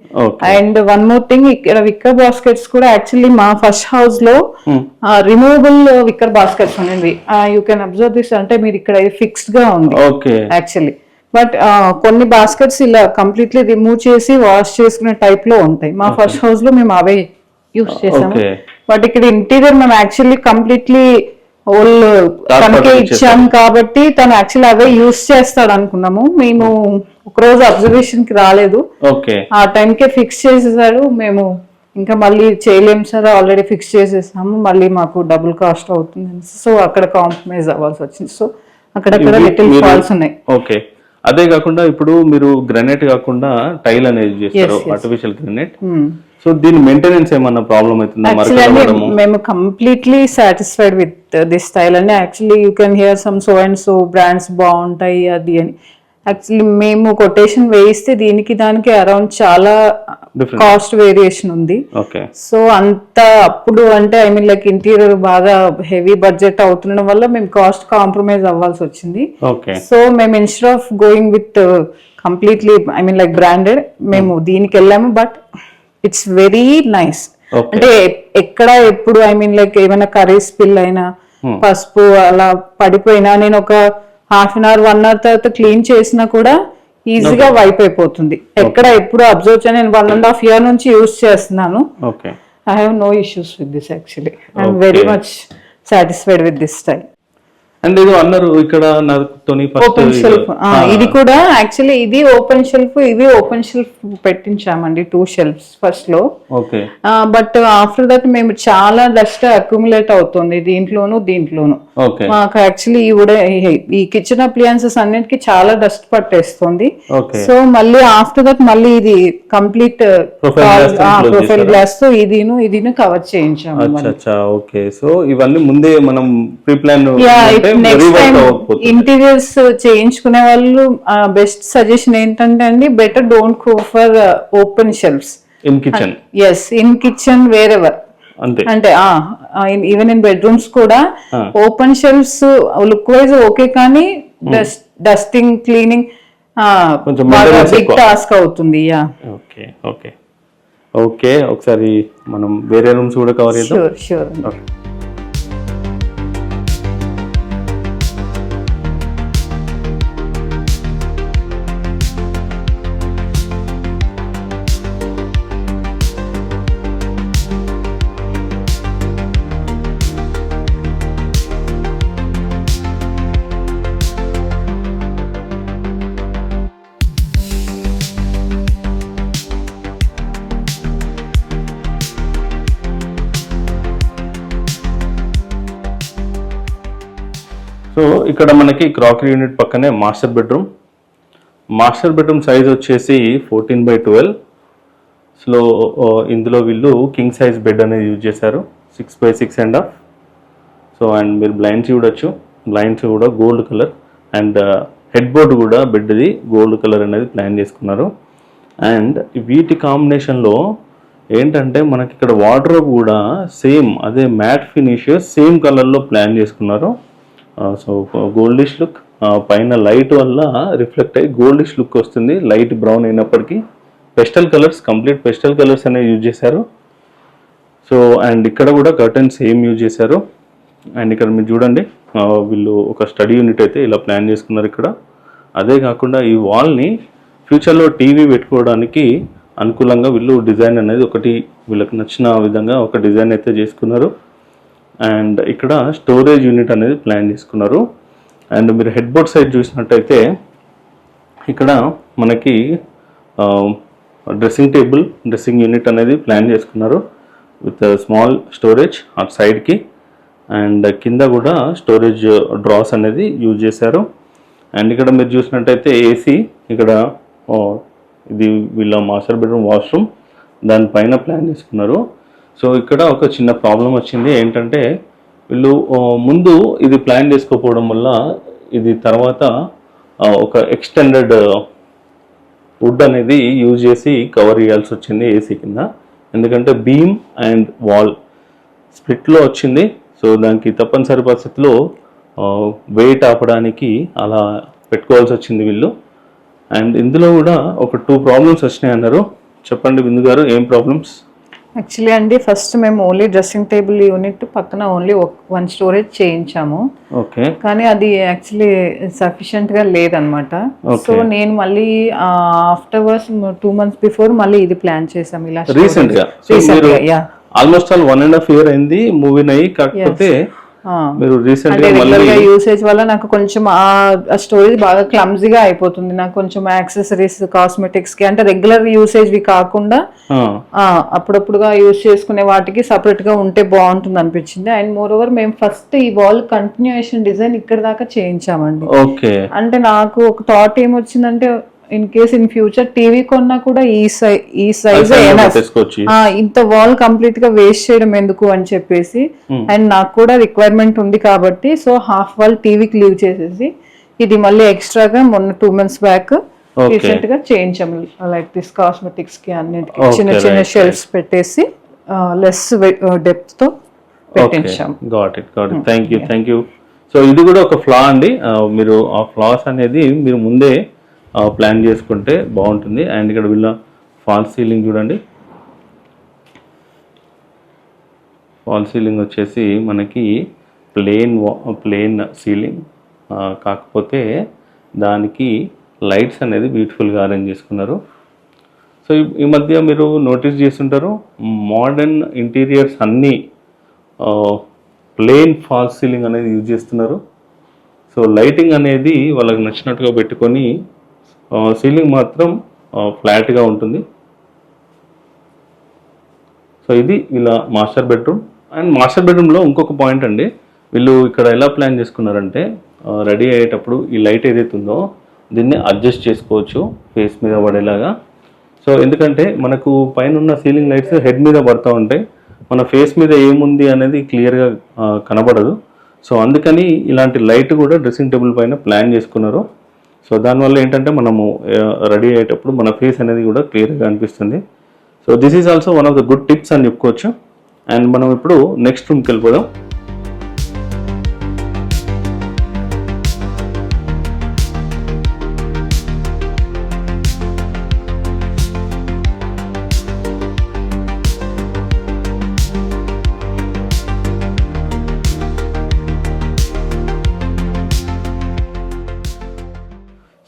అండ్ వన్ మోర్ థింగ్, ఇక్కడ విక్కర్ బాస్కెట్స్ కూడా యాక్చువల్లీ మా ఫస్ట్ హౌస్ లో రిమూవబుల్ విక్కర్ బాస్కెట్స్ ఉన్నాయి. యూ కెన్ అబ్జర్వ్ దిస్, అంటే మీరు ఇక్కడ ఫిక్స్డ్ గా ఉంది యాక్చువల్లీ. బట్ కొన్ని బాస్కెట్స్ ఇలా కంప్లీట్లీ రిమూవ్ చేసి వాష్ చేసుకునే టైప్ లో ఉంటాయి. మా ఫస్ట్ హౌస్ లో మేము అవే యూస్ చేసాము. బట్ ఇక్కడ ఇంటీరియర్ మేము యాక్చువల్లీ కంప్లీట్లీ ఓల్డ్ తనకే ఇచ్చాం కాబట్టి తను యాక్చువల్లీ అవే యూస్ చేస్తాడు అనుకున్నాము. మేము ఒక రోజు అబ్జర్వేషన్ కి రాలేదు, ఆ టైంకే ఫిక్స్ చేసేసాడు. మేము ఇంకా మళ్ళీ చేయలేము సార్, ఆల్రెడీ ఫిక్స్ చేసేసాము, మళ్ళీ మాకు డబుల్ కాస్ట్ అవుతుంది, సో అక్కడ కాంప్రమైజ్ అవ్వాల్సి వచ్చింది. సో అక్కడక్కడ లిటిల్ ఫాల్స్ ఉన్నాయి. ఓకే, అదే కాకుండా ఇప్పుడు మీరు గ్రానైట్ కాకుండా టైల్ అనేది చేస్తారు, ఆర్టిఫిషియల్ గ్రానైట్. సో దీని మెయింటెనెన్స్ ఏమన్నా ప్రాబ్లం అవుతుందా? మేము completely satisfied with this style అండి. Actually you can hear some so and so brands బాగుంటాయి అది అని. యాక్చువల్లీ మేము కొటేషన్ వేయిస్తే దానికి అరౌండ్ చాలా కాస్ట్ వేరియేషన్ ఉంది. సో అంత అప్పుడు అంటే ఐ మీన్ లైక్ ఇంటీరియర్ బాగా హెవీ బడ్జెట్ అవుతుండడం వల్ల మేము కాస్ట్ కాంప్రమైజ్ అవ్వాల్సి వచ్చింది. సో మేము instead of going with completely I mean like branded మేము దీనికి వెళ్ళాము. But it's very nice. అంటే ఎక్కడ ఎప్పుడు ఐ మీన్ లైక్ ఏమైనా కర్రీ స్పిల్ అయినా, పసుపు అలా పడిపోయినా, నేను ఒక 1/2 hour 1 hour తర్వాత క్లీన్ చేసినా కూడా ఈజీగా వైప్ అయిపోతుంది. ఎక్కడ ఎప్పుడు అబ్జర్వ్ చేయను, నేను 1.5 year నుంచి యూజ్ చేస్తున్నాను. I have no issues with this. Actually I'm very much satisfied with this style. And ఇది అన్నారు ఇక్కడ ఓపెన్ షెల్ఫ్, ఇది కూడా యాక్చువల్లీ ఇది ఓపెన్ షెల్ఫ్, ఇవి ఓపెన్ షెల్ఫ్ పెట్టించామండి 2 shelves ఫస్ట్ లో. బట్ ఆఫ్టర్ దట్ మేము చాలా డస్ట్ అక్యుములేట్ అవుతుంది దీంట్లోను. మాకు యాక్చువల్లీ ఈ కిచెన్ అప్లియన్సెస్ అన్నిటికీ చాలా డస్ట్ పట్టేస్తుంది. సో మళ్ళీ ఆఫ్టర్ దట్ మళ్ళీ ఇది కంప్లీట్ ప్రొఫైల్ గ్లాస్ తో ఇదిను కవర్ చేయించాము. సో ఇవన్నీ ముందే మనం pre plan. Next time interiors చేయించుకునే వాళ్ళు బెస్ట్ సజెషన్ ఏంటంటే అండి, better don't go for open shelves in kitchen. In kitchen wherever, అంటే ఈవెన్ ఇన్ బెడ్రూమ్స్ కూడా open shelves look wise okay, కానీ డస్టింగ్ క్లీనింగ్ బిగ్ టాస్క్ అవుతుంది. ఓకే, ఒకసారి మనం వేరే రూమ్స్ కూడా కవర్ చేద్దాం. షూర్. సో ఇక్కడ మనకి క్రాకరీ యూనిట్ పక్కనే master bedroom. Master bedroom size వచ్చేసి 14/12. సో ఇందులో వీళ్ళు కింగ్ సైజ్ బెడ్ అనేది యూజ్ చేశారు, 6/6.5. సో అండ్ మీరు బ్లైండ్స్ చూడొచ్చు, బ్లైండ్స్ కూడా gold colour and head board కూడా బెడ్ది గోల్డ్ కలర్ అనేది ప్లాన్ చేసుకున్నారు. అండ్ వీటి కాంబినేషన్లో ఏంటంటే మనకి ఇక్కడ వార్డ్రోబ్ కూడా సేమ్ అదే మ్యాట్ ఫినిష్ సేమ్ కలర్లో ప్లాన్ చేసుకున్నారు. సో గోల్డిష్ లుక్, పైన లైట్ వల్ల రిఫ్లెక్ట్ అయ్యి గోల్డిష్ లుక్ వస్తుంది, లైట్ బ్రౌన్ అయినప్పటికీ. Pastel colours, complete pastel colours అనేవి యూజ్ చేశారు. సో అండ్ ఇక్కడ కూడా కర్టన్స్ సేమ్ యూజ్ చేశారు. అండ్ ఇక్కడ మీరు చూడండి, వీళ్ళు ఒక స్టడీ యూనిట్ అయితే ఇలా ప్లాన్ చేసుకున్నారు ఇక్కడ. అదే కాకుండా ఈ వాల్ని ఫ్యూచర్లో టీవీ పెట్టుకోవడానికి అనుకూలంగా వీళ్ళు డిజైన్ అనేది ఒకటి వీళ్ళకి నచ్చిన విధంగా ఒక డిజైన్ అయితే చేసుకున్నారు. అండ్ ఇక్కడ స్టోరేజ్ యూనిట్ అనేది ప్లాన్ చేసుకున్నారు. అండ్ మీరు హెడ్ బోర్డ్ సైడ్ చూసినట్టయితే ఇక్కడ మనకి డ్రెస్సింగ్ యూనిట్ అనేది ప్లాన్ చేసుకున్నారు విత్ స్మాల్ స్టోరేజ్ ఆ సైడ్కి. అండ్ కింద కూడా స్టోరేజ్ డ్రాస్ అనేది యూజ్ చేశారు. అండ్ ఇక్కడ మీరు చూసినట్టయితే ఏసీ, ఇక్కడ ఇది వీళ్ళ మాస్టర్ బెడ్రూమ్ వాష్రూమ్ దానిపైన ప్లాన్ చేసుకున్నారు. సో ఇక్కడ ఒక చిన్న ప్రాబ్లం వచ్చింది ఏంటంటే వీళ్ళు ముందు ఇది ప్లాన్ చేసుకోకపోవడం వల్ల ఇది తర్వాత ఒక ఎక్స్టెండెడ్ వుడ్ అనేది యూజ్ చేసి కవర్ చేయాల్సి వచ్చింది ఏసీ కింద. ఎందుకంటే బీమ్ అండ్ వాల్ స్ప్లిట్లో వచ్చింది. సో దానికి తప్పనిసరి పరిస్థితిలో వెయిట్ ఆపడానికి అలా పెట్టుకోవాల్సి వచ్చింది వీళ్ళు. అండ్ ఇందులో కూడా ఒక 2 ప్రాబ్లమ్స్ వచ్చినాయి అన్నారు. చెప్పండి బిందు గారు, ఏం ప్రాబ్లమ్స్? యాక్చువల్లీ అండి ఫస్ట్ మేము ఓన్లీ డ్రెస్సింగ్ టేబుల్ యూనిట్ పక్కన ఓన్లీ 1 స్టోరేజ్ చేయించాము. ఓకే. కానీ అది యాక్చువల్లీ సఫిషియెంట్గా లేదనమాట. సో నేను మళ్ళీ ఆఫ్టర్వర్స్ 2 months బిఫోర్ మళ్ళీ ఇది ప్లాన్ చేసాం ఇలా రీసెంట్గా. ఆల్మోస్ట్ ఆల్ 1.5 year అయింది మూవీ అయ్యి. కాకపోతే మీరు రీసెంట్గా యూసేజ్ వల్ల నాకు కొంచెం ఆ స్టోరేజ్ బాగా క్లమ్జీగా అయిపోతుంది. నాకు కొంచెం యాక్సెసరీస్, కాస్మెటిక్స్ కి అంటే రెగ్యులర్ యూసేజ్ వి కాకుండా అప్పుడప్పుడుగా యూజ్ చేసుకునే వాటికి సపరేట్ గా ఉంటే బాగుంటుంది అనిపించింది. అండ్ మోర్ ఓవర్ మేము ఫస్ట్ ఈ వాల్ కంటిన్యూయేషన్ డిజైన్ ఇక్కడ దాకా చేయించామండి. అంటే నాకు ఒక థాట్ ఏమొచ్చిందంటే in case in future TV కొన్నా కూడా ఈ సైజ్ ఇంత వాల్ కంప్లీట్ గా వేస్ట్ చేయడం ఎందుకు అని చెప్పేసి. అండ్ నాకు కూడా రిక్వైర్మెంట్ ఉంది కాబట్టి సో హాఫ్ వాల్ టీవీకి లీవ్ చేసేసి ఇది మళ్ళీ ఎక్స్ట్రాగా మొన్న 2 months బ్యాక్ రీసెంట్ గా చేయించాము. లైక్ దిస్ కాస్మెటిక్స్ కి అన్నిటికి చిన్న చిన్న షెల్ఫ్స్ పెట్టేసి లెస్ డెప్త్ తో పెట్టించాము. Thank you. సో ఇది కూడా ఒక ఫ్లా అండి. మీరు ఆ ఫ్లాస్ అనేది మీరు ముందే ప్లాన్ చేసుకుంటే బాగుంటుంది. అండ్ ఇక్కడ వీళ్ళ ఫాల్ సీలింగ్ చూడండి. ఫాల్ సీలింగ్ వచ్చేసి మనకి ప్లేన్ సీలింగ్, కాకపోతే దానికి లైట్స్ అనేది బ్యూటిఫుల్గా అరేంజ్ చేసుకున్నారు. సో ఈ మధ్య మీరు నోటీస్ చేస్తుంటారు మోడర్న్ ఇంటీరియర్స్ అన్నీ ప్లేన్ ఫాల్ సీలింగ్ అనేది యూజ్ చేస్తున్నారు. సో లైటింగ్ అనేది వాళ్ళకి నచ్చినట్టుగా పెట్టుకొని సీలింగ్ మాత్రం ఫ్లాట్గా ఉంటుంది. సో ఇది ఇలా మాస్టర్ బెడ్రూమ్. అండ్ మాస్టర్ బెడ్రూమ్లో ఇంకొక పాయింట్ అండి, వీళ్ళు ఇక్కడ ఎలా ప్లాన్ చేసుకున్నారంటే రెడీ అయ్యేటప్పుడు ఈ లైట్ ఏదైతే ఉందో దీన్ని అడ్జస్ట్ చేసుకోవచ్చు ఫేస్ మీద పడేలాగా. సో ఎందుకంటే మనకు పైన ఉన్న సీలింగ్ లైట్స్ హెడ్ మీద పడుతూ ఉంటాయి, మన ఫేస్ మీద ఏముంది అనేది క్లియర్గా కనబడదు. సో అందుకని ఇలాంటి లైట్ కూడా డ్రెస్సింగ్ టేబుల్ పైన ప్లాన్ చేసుకున్నారు. సో దానివల్ల ఏంటంటే మనము రెడీ అయ్యేటప్పుడు మన ఫేస్ అనేది కూడా క్లియర్గా అనిపిస్తుంది. So this is also one of the good tips అని చెప్పుకోవచ్చు. అండ్ మనం ఇప్పుడు నెక్స్ట్ రూమ్కి వెళ్ళిపోదాం.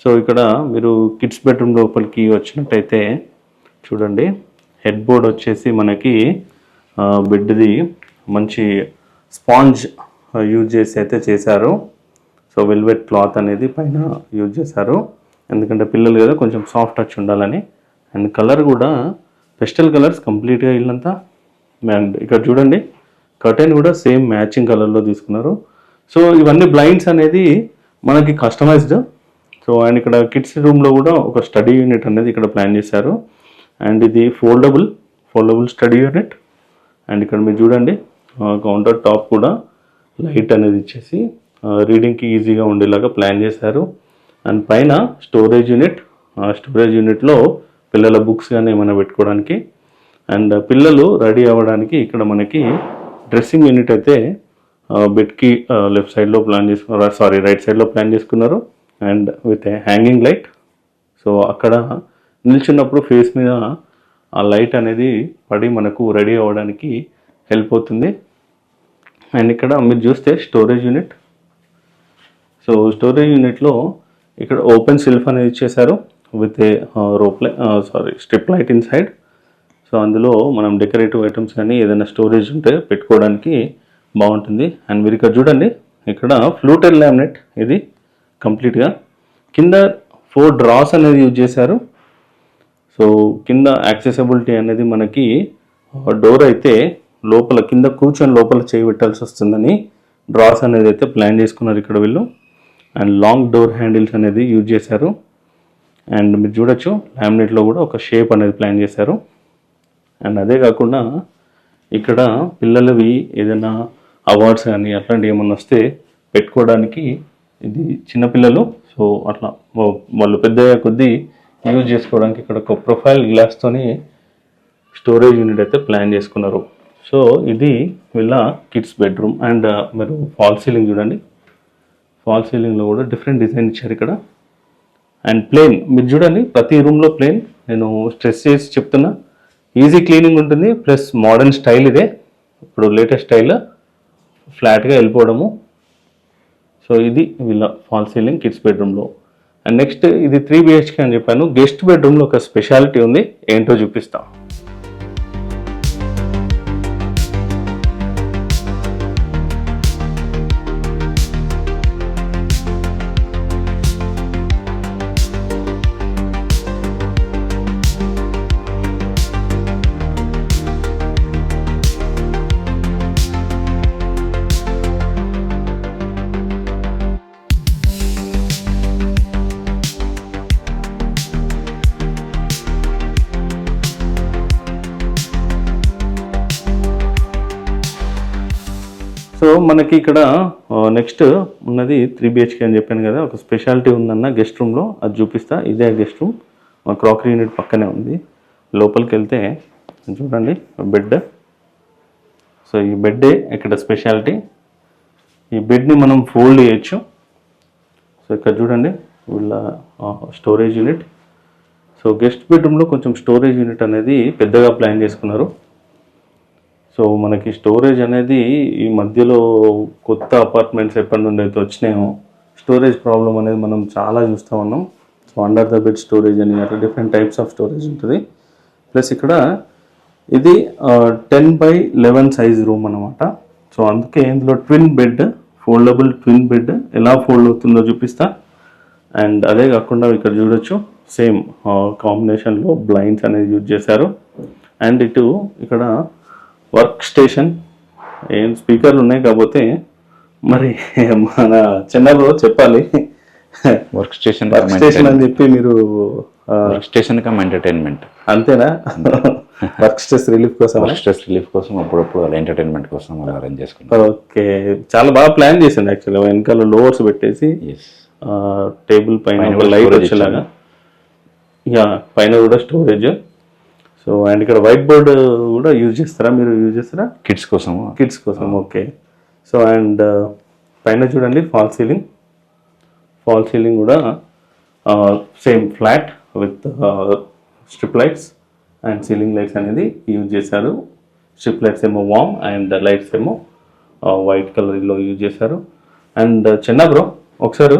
సో ఇక్కడ మీరు కిడ్స్ బెడ్రూమ్ లోపలికి వచ్చినట్టయితే చూడండి, హెడ్ బోర్డ్ వచ్చేసి మనకి బెడ్ది మంచి స్పాంజ్ యూజ్ చేసి అయితే చేశారు. సో వెల్వెట్ క్లాత్ అనేది పైన యూజ్ చేశారు, ఎందుకంటే పిల్లలు కదా కొంచెం సాఫ్ట్ టచ్ ఉండాలని. అండ్ కలర్ కూడా పెస్టల్ కలర్స్ కంప్లీట్గా ఇల్లంతా. అండ్ ఇక్కడ చూడండి కర్టెన్ కూడా సేమ్ మ్యాచింగ్ కలర్లో తీసుకున్నారు. సో ఇవన్నీ బ్లైండ్స్ అనేది మనకి కస్టమైజ్డ్. సో అండ్ ఇక్కడ కిడ్స్ రూమ్లో కూడా ఒక స్టడీ యూనిట్ అనేది ఇక్కడ ప్లాన్ చేశారు. అండ్ ఇది ఫోల్డబుల్ స్టడీ యూనిట్. అండ్ ఇక్కడ మీరు చూడండి కౌంటర్ టాప్ కూడా లైట్ అనేది ఇచ్చేసి రీడింగ్కి ఈజీగా ఉండేలాగా ప్లాన్ చేశారు. అండ్ పైన స్టోరేజ్ యూనిట్లో పిల్లల బుక్స్ కానీ ఏమైనా పెట్టుకోవడానికి. అండ్ పిల్లలు రెడీ అవ్వడానికి ఇక్కడ మనకి డ్రెస్సింగ్ యూనిట్ అయితే బెడ్కి లెఫ్ట్ సైడ్లో ప్లాన్ చేసుకున్నారు, రైట్ సైడ్లో ప్లాన్ చేసుకున్నారు. And with hanging light. So అక్కడ నిల్చున్నప్పుడు ఫేస్ మీద ఆ లైట్ అనేది పడి మనకు రెడీ అవ్వడానికి హెల్ప్ అవుతుంది. అండ్ ఇక్కడ మీరు చూస్తే స్టోరేజ్ యూనిట్. సో స్టోరేజ్ యూనిట్లో ఇక్కడ ఓపెన్ సెల్ఫ్ అనేది ఇచ్చేసారు with a strip light in side. So అందులో మనం డెకరేటివ్ ఐటమ్స్ కానీ ఏదైనా స్టోరేజ్ ఉంటే పెట్టుకోవడానికి బాగుంటుంది. అండ్ మీరు ఇక్కడ చూడండి, ఇక్కడ ఫ్లూటెడ్ లామినేట్ ఇది కంప్లీట్గా. కింద 4 డ్రాస్ అనేది యూజ్ చేశారు. సో కింద యాక్సెసిబిలిటీ అనేది మనకి డోర్ అయితే లోపల కింద కూర్చొని లోపల చేయి పెట్టాల్సి వస్తుందని డ్రాస్ అనేది అయితే ప్లాన్ చేసుకున్నారు ఇక్కడ వీళ్ళు. అండ్ లాంగ్ డోర్ హ్యాండిల్స్ అనేది యూజ్ చేశారు. అండ్ మీరు చూడొచ్చు లామినేట్లో కూడా ఒక షేప్ అనేది ప్లాన్ చేశారు. అండ్ అదే కాకుండా ఇక్కడ పిల్లలవి ఏదైనా అవార్డ్స్ కానీ అట్లాంటివి ఏమన్నా వస్తే పెట్టుకోవడానికి ఇది చిన్నపిల్లలు, సో అట్లా వాళ్ళు పెద్ద కొద్దీ యూజ్ చేసుకోవడానికి ఇక్కడ ఒక ప్రొఫైల్ గ్లాస్తోని స్టోరేజ్ యూనిట్ అయితే ప్లాన్ చేసుకున్నారు. సో ఇది వీళ్ళ కిడ్స్ బెడ్రూమ్. అండ్ మీరు ఫాల్ సీలింగ్ చూడండి, ఫాల్ సీలింగ్లో కూడా డిఫరెంట్ డిజైన్ ఇచ్చారు ఇక్కడ. అండ్ ప్లేన్ మీరు చూడండి, ప్రతి రూమ్లో ప్లేన్. నేను స్ట్రెస్ చేసి చెప్తున్నా, ఈజీ క్లీనింగ్ ఉంటుంది, ప్లస్ మోడర్న్ స్టైల్ ఇదే, ఇప్పుడు లేటెస్ట్ స్టైల్ ఫ్లాట్గా వెళ్ళిపోవడము. సో ఇది వీళ్ళ ఫాల్ సీలింగ్ కిడ్స్ బెడ్రూమ్లో. అండ్ నెక్స్ట్ ఇది 3 BHK అని చెప్పాను. గెస్ట్ బెడ్రూమ్లో ఒక స్పెషాలిటీ ఉంది, ఏంటో చూపిస్తాం. సో మనకి ఇక్కడ నెక్స్ట్ ఉన్నది 3 BHK అని చెప్పాను కదా, ఒక స్పెషాలిటీ ఉందన్న గెస్ట్ రూమ్లో, అది చూపిస్తా. ఇదే గెస్ట్ రూమ్, క్రాకరీ యూనిట్ పక్కనే ఉంది. లోపలికి వెళ్తే చూడండి బెడ్. సో ఈ బెడ్డే ఇక్కడ స్పెషాలిటీ. ఈ బెడ్ని మనం ఫోల్డ్ చేయొచ్చు. సో ఇక్కడ చూడండి వీళ్ళ స్టోరేజ్ యూనిట్. సో గెస్ట్ బెడ్రూమ్లో కొంచెం స్టోరేజ్ యూనిట్ అనేది పెద్దగా ప్లాన్ చేసుకున్నారు. సో మనకి స్టోరేజ్ అనేది ఈ మధ్యలో కొత్త అపార్ట్మెంట్స్ ఎప్పటి నుండి అయితే వచ్చినాయో స్టోరేజ్ ప్రాబ్లం అనేది మనం చాలా చూస్తూ ఉన్నాం. So under the bed storage అని అట్లా డిఫరెంట్ టైప్స్ ఆఫ్ స్టోరేజ్ ఉంటుంది. ప్లస్ ఇక్కడ ఇది 10x11 సైజ్ రూమ్ అనమాట. సో అందుకే ఇందులో twin bed, foldable twin bed ఎలా ఫోల్డ్ అవుతుందో చూపిస్తా. అండ్ అదే కాకుండా ఇక్కడ చూడొచ్చు సేమ్ కాంబినేషన్లో బ్లైండ్స్ అనేది యూజ్ చేశారు. అండ్ ఇక్కడ వర్క్ స్టేషన్, ఏం స్పీకర్లు ఉన్నాయి కాకపోతే మరి మన చిన్నలో చెప్పాలి వర్క్ స్టేషన్ అని చెప్పి మీరు వర్క్ స్టేషన్ కమ్ ఎంటర్టైన్మెంట్ అంతేనా? వర్క్ స్ట్రెస్ రిలీఫ్ కోసం అప్పుడప్పుడు అలా ఎంటర్టైన్మెంట్ కోసం అలా అరేంజ్ చేసుకుంటాం. ఓకే, చాలా బాగా ప్లాన్ చేశాను యాక్చువల్గా. వెనకాల లోవర్స్ పెట్టేసి టేబుల్ పైన లైట్ వచ్చేలాగా, ఇక పైన కూడా స్టోరేజ్. సో అండ్ ఇక్కడ వైట్ బోర్డ్ కూడా యూజ్ చేస్తారా, మీరు యూజ్ చేస్తారా? కిడ్స్ కోసం. ఓకే. సో అండ్ పైన చూడండి ఫాల్ సీలింగ్ కూడా same flat with strip lights and ceiling lights అనేది యూజ్ చేశారు. స్ట్రిప్ లైట్స్ ఏమో వామ్ అండ్ లైట్స్ ఏమో వైట్ కలర్లో యూజ్ చేశారు. అండ్ చిన్న బ్రో ఒకసారి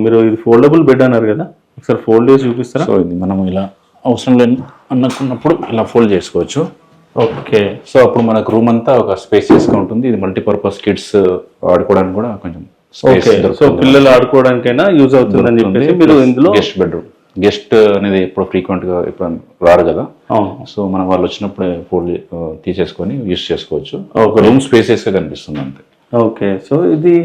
మీరు ఇది ఫోల్డబుల్ బెడ్ అన్నారు కదా, ఒకసారి ఫోల్డ్ చేసి చూపిస్తారా? సో ఇది మనం ఇలా అవసరం లేని అనుకున్నప్పుడు ఇలా ఫోల్డ్ చేసుకోవచ్చు. ఓకే. సో అప్పుడు మనకు రూమ్ అంతా ఒక స్పేసియస్గా ఉంటుంది. ఇది మల్టీపర్పస్ కిడ్స్ ఆడుకోవడానికి కూడా కొంచెం స్పేస్ దొరుకుతుంది. సో పిల్లలు ఆడుకోవడానికైనా యూజ్ అవుతుందని చెప్పేసి మీరు ఇందులో గెస్ట్ బెడ్రూమ్, గెస్ట్ అనేది ఎప్పుడు ఫ్రీక్వెంట్గా ఇప్పుడు రారు కదా, సో మనం వాళ్ళు వచ్చినప్పుడు ఫోల్డ్ తీసేసుకొని యూజ్ చేసుకోవచ్చు. ఒక రూమ్ స్పేసియస్గా కనిపిస్తుంది అంతే. ఓకే. సో ఇది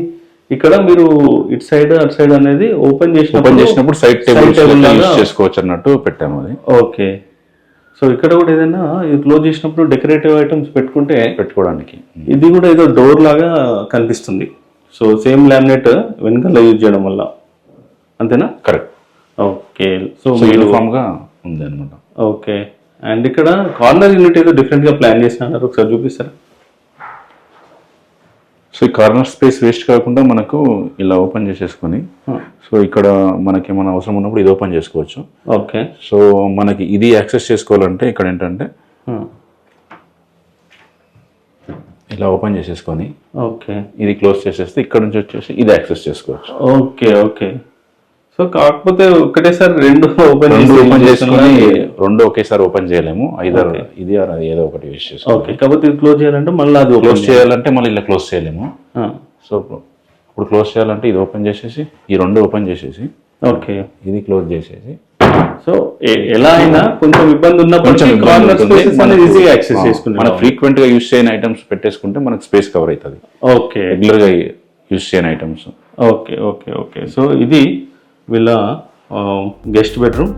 ఇక్కడ మీరు ఇటు సైడ్ అటు సైడ్ అనేది ఓపెన్ చేసినప్పుడు సైడ్ టేబుల్ యూజ్ చేసుకోవచ్చు అన్నట్టు పెట్టాము అది. ఓకే. సో ఇక్కడ కూడా ఏదైనా క్లోజ్ చేసినప్పుడు డెకరేటివ్ ఐటమ్స్ పెట్టుకోవడానికి ఇది కూడా ఏదో డోర్ లాగా కనిపిస్తుంది. సో సేమ్ లామినేట్ వెనకాల యూజ్ చేయడం వల్ల అంతేనా? కరెక్ట్. ఓకే. సో యూనిఫామ్ గా ఉంది అనమాట. ఓకే. అండ్ ఇక్కడ కార్నర్ యూనిట్ ఏదో డిఫరెంట్ గా ప్లాన్ చేసినారు, ఒకసారి చూపిస్తారా? సో ఈ కార్నర్ స్పేస్ వేస్ట్ కాకుండా మనకు ఇలా ఓపెన్ చేసేసుకొని సో ఇక్కడ మనకి ఏమైనా అవసరం ఉన్నప్పుడు ఇది ఓపెన్ చేసుకోవచ్చు. ఓకే. సో మనకి ఇది యాక్సెస్ చేసుకోవాలంటే ఇక్కడ ఏంటంటే ఇలా ఓపెన్ చేసేసుకొని ఓకే ఇది క్లోజ్ చేసేస్తే ఇక్కడ నుంచి వచ్చేసి ఇది యాక్సెస్ చేసుకోవచ్చు. ఓకే. ఓకే. సో కాకపోతే ఒకటేసారి రెండు ఓపెన్ చేసుకొని రెండు ఒకేసారి ఓపెన్ చేయలేము, ఐదర్ ఇది ఏదో ఒకటి యూజ్ చేసుకోవాలి. ఓకే. కాకపోతే ఇది క్లోజ్ చేయాలంటే మళ్ళీ అది క్లోజ్ చేయాలంటే మళ్ళీ ఇలా క్లోజ్ చేయలేము. సో ఇప్పుడు క్లోజ్ చేయాలంటే ఇది ఓపెన్ చేసేసి ఈ రెండు ఓపెన్ చేసేసి ఓకే ఇది క్లోజ్ చేసేసి సో ఎలా అయినా కొంచెం ఇబ్బంది ఉన్నప్పుడు ఈజీగా యాక్సెస్ చేసుకుంటాం. మనం ఫ్రీక్వెంట్ గా యూజ్ చేయని ఐటమ్స్ పెట్టేసుకుంటే మనకు స్పేస్ కవర్ అవుతుంది. ఓకే. రెగ్యులర్ గా యూజ్ చేయని items. Okay. Okay. Okay. So ఇది వీళ్ళ గెస్ట్ బెడ్రూమ్.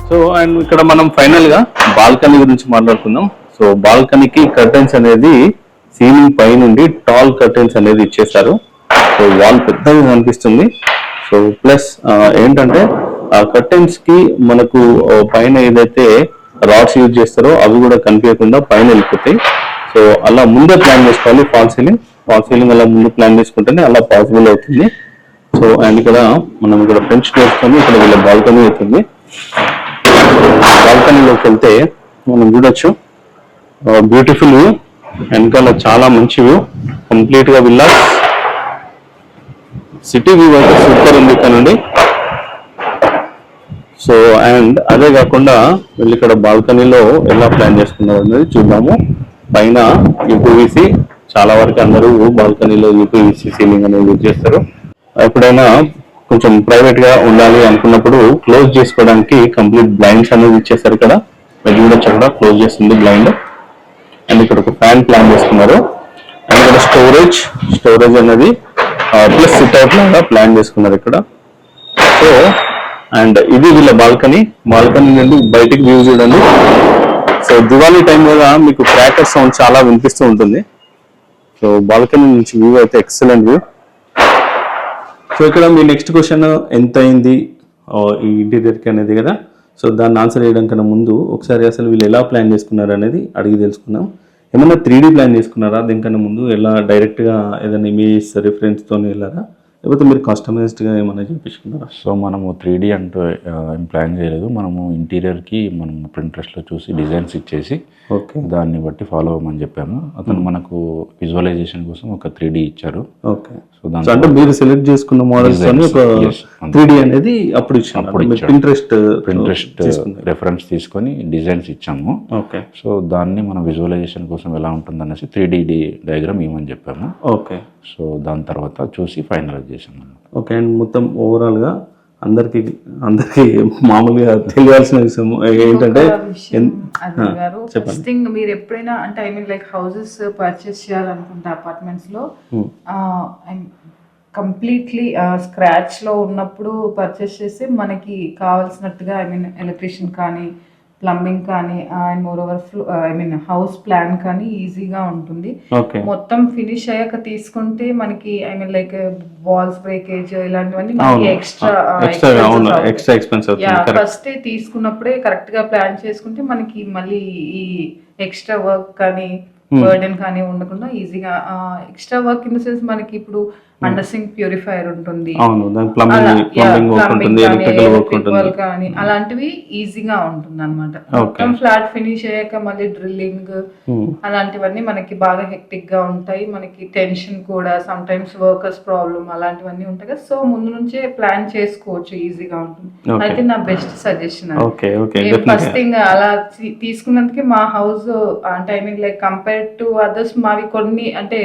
సో అండ్ ఇక్కడ మనం ఫైనల్ గా బాల్కనీ గురించి మాట్లాడుకుందాం. సో బాల్కనీకి కర్టెన్స్ అనేది సీలింగ్ పై నుండి టాల్ కర్టెన్స్ అనేది ఇచ్చేసారు. సో వాల్ పెద్దగా కనిపిస్తుంది. సో ప్లస్ ఏంటంటే ఆ కర్టెన్స్ కి మనకు పైన ఏదైతే రాడ్స్ యూజ్ చేస్తారో అవి కూడా కనిపించకుండా పైన వెళ్ళిపోతాయి. సో అలా ముందే ప్లాన్ చేసుకోవాలి. ఫాల్ సీలింగ్ అలా ముందు ప్లాన్ చేసుకుంటేనే అలా పాసిబుల్ అవుతుంది. సో అండ్ ఇక్కడ మనం ఇక్కడ ఫ్రెంచ్ చేసుకొని ఇక్కడ వీళ్ళ బాల్కనీ అవుతుంది. బాల్కనీలోకి వెళ్తే మనం చూడొచ్చు బ్యూటిఫుల్ వ్యూ, వెనకాల చాలా మంచి వ్యూ, కంప్లీట్ గా విల్లా సిటీ వ్యూ అయితే సూపర్ ఉంది ఇక్కడ నుండి. సో అండ్ అదే కాకుండా వీళ్ళు ఇక్కడ బాల్కనీలో ఎలా ప్లాన్ చేసుకున్నారు అనేది చూద్దాము. పైన యూపీవీసీ చాలా వరకు అందరూ బాల్కనీలో యూపీవీసీ సీలింగ్ అనేది యూజ్ చేస్తారు. ఎప్పుడైనా కొంచెం ప్రైవేట్ గా ఉండాలి అనుకున్నప్పుడు క్లోజ్ చేసుకోవడానికి కంప్లీట్ బ్లైండ్స్ అనేది ఇచ్చేసారు. ఇక్కడ మీరు చూడొచ్చు అక్కడ క్లోజ్ చేస్తుంది బ్లైండ్. అండ్ ఇక్కడ ఒక ఫ్యాన్ ప్లాన్ చేసుకున్నారు. అండ్ ఇక్కడ స్టోరేజ్ అనేది ప్లస్ సిట్అవుట్ లాగా ప్లాన్ చేసుకున్నారు ఇక్కడ. సో అండ్ ఇది వీళ్ళ బాల్కనీ నుండి బయటికి వ్యూ చూడండి. సో దివాళీ టైం మీద మీకు క్రాకర్ సౌండ్ చాలా వినిపిస్తూ ఉంటుంది. సో బాల్కనీ నుంచి వ్యూ అయితే ఎక్సలెంట్ వ్యూ. సో ఇక్కడ మీ నెక్స్ట్ క్వశ్చన్ ఎంత అయింది ఈ ఇంటీరియర్కి అనేది కదా. సో దాన్ని ఆన్సర్ చేయడం కన్నా ముందు ఒకసారి అసలు వీళ్ళు ఎలా ప్లాన్ చేసుకున్నారు అనేది అడిగి తెలుసుకుందాం. ఏమన్నా 3D ప్లాన్ చేసుకున్నారా దీనికన్నా ముందు? ఎలా డైరెక్ట్గా ఏదైనా ఇమేజ్ రిఫరెన్స్తో వెళ్ళారా, లేకపోతే మీరు కస్టమైజ్డ్గా ఏమైనా చూపించుకున్నారా? సో మనము 3D అంటూ ఏం ప్లాన్ చేయలేదు. మనము ఇంటీరియర్కి మనం Pinterestలో చూసి డిజైన్స్ ఇచ్చేసి ఓకే దాన్ని బట్టి ఫాలో అవ్వమని చెప్పాము. అతను మనకు విజువలైజేషన్ కోసం ఒక 3D ఇచ్చారు. ఓకే. సో అంటే మీరు సెలెక్ట్ చేసుకున్న మోడల్స్ ఒక 3D అనేది అప్పుడు Pinterest రెఫరెన్స్ తీసుకొని డిజైన్స్ ఇచ్చాము. ఓకే. సో దాన్ని మనం విజువలైజేషన్ కోసం ఎలా ఉంటుంది అనేసి 3D డయాగ్రామ్ ఇవ్వమని చెప్పాము. ఓకే. సో దాని తర్వాత చూసి ఫైనలైజ్ చేసాము. ఓకే. అండ్ మొత్తం ఓవరాల్ గా అందరికి మామూలుగా తెలియాల్సిన విషయం ఏంటంటే చెప్పండి, మీరు ఎప్పుడైనా అంటే I mean like houses purchase చేయాలనుకుంటే అపార్ట్మెంట్స్ లో కంప్లీట్లీ స్క్రాచ్ లో ఉన్నప్పుడు పర్చేస్ చేస్తే మనకి కావాల్సినట్టుగా ఐ మీన్ ఎలక్ట్రీషియన్ కానీ ప్లంబింగ్ కానీ and moreover I mean house plan కానీ ఈజీగా ఉంటుంది. మొత్తం ఫినిష్ అయ్యాక తీసుకుంటే మనకి I mean like walls breakage ఇలాంటివన్నీ మనకి ఎక్స్ట్రా ఎక్స్పెన్సివ్. ఫస్ట్ తీసుకున్నప్పుడే కరెక్ట్ గా ప్లాన్ చేసుకుంటే మనకి మళ్ళీ ఈ ఎక్స్ట్రా వర్క్ కానీ బర్డెన్ కానీ ఉండకుండా ఈజీగా extra work in the sense మనకి ఇప్పుడు అండర్ సింక్ ప్యూరిఫైర్ ఉంటుంది, అవును, దాని ప్లంబింగ్ వర్క్ ఉంటుంది, ఎలక్ట్రికల్ వర్క్ ఉంటుంది, కానీ అలాంటివి ఈజీగా ఉంటుంది అనమాట. మొత్తం ఫ్లాట్ ఫినిష్ అయ్యాక మళ్ళీ డ్రిల్లింగ్ అలాంటివన్నీ మనకి బాగా హెక్టిక్ గా ఉంటాయి. మనకి టెన్షన్ కూడా సమ్ టైమ్స్ వర్కర్స్ ప్రాబ్లమ్ అలాంటివన్నీ ఉంటాయి కదా. సో ముందు నుంచే ప్లాన్ చేసుకోవచ్చు, ఈజీగా ఉంటుంది. అయితే నా బెస్ట్ సజెషన్ ఫస్ట్ థింగ్ అలా తీసుకున్నందుకే మా హౌస్ అంటే I mean like compare to others మావి కొన్ని అంటే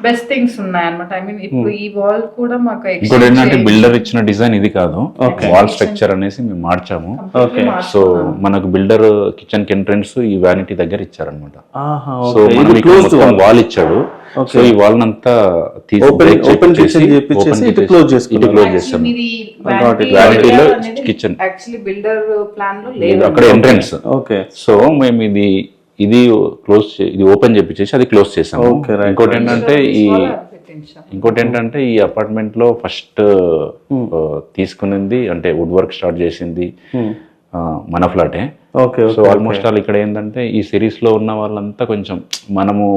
బెస్ట్ థింగ్స్ ఉన్నాయి అనమాట. ఐ మీన్ ఇప్పుడు ఈ వాల్ కూడా మాకు ఇంకోటి ఏంటంటే బిల్డర్ ఇచ్చిన డిజైన్ ఇది కాదు, వాల్ స్ట్రక్చర్ అనేసి మేము మార్చాము. సో మనకు బిల్డర్ కిచెన్ కి ఎంట్రన్స్ ఈ వ్యానిటీ దగ్గర ఇచ్చారనమాట. సో మనం వాల్ ఇచ్చాడు. సో ఈ వాల్ అంతా ఓపెన్ క్లోజ్ చేస్తాం. వ్యానిటీలో కిచెన్ యాక్చువల్లీ బిల్డర్ ప్లాన్ లో లేదు, అక్కడ ఎంట్రన్స్. సో మేము ఇది క్లోజ్ ఇది ఓపెన్ చేపించేసి అది క్లోజ్ చేసాము. ఇంకోటి ఏంటంటే ఈ అపార్ట్మెంట్ లో ఫస్ట్ తీసుకునింది అంటే వుడ్ వర్క్ స్టార్ట్ చేసింది మన ఫ్లాటే. సో ఆల్మోస్ట్ ఆల్ ఇక్కడ ఏంటంటే ఈ సిరీస్ లో ఉన్న వాళ్ళంతా కొంచెం మనము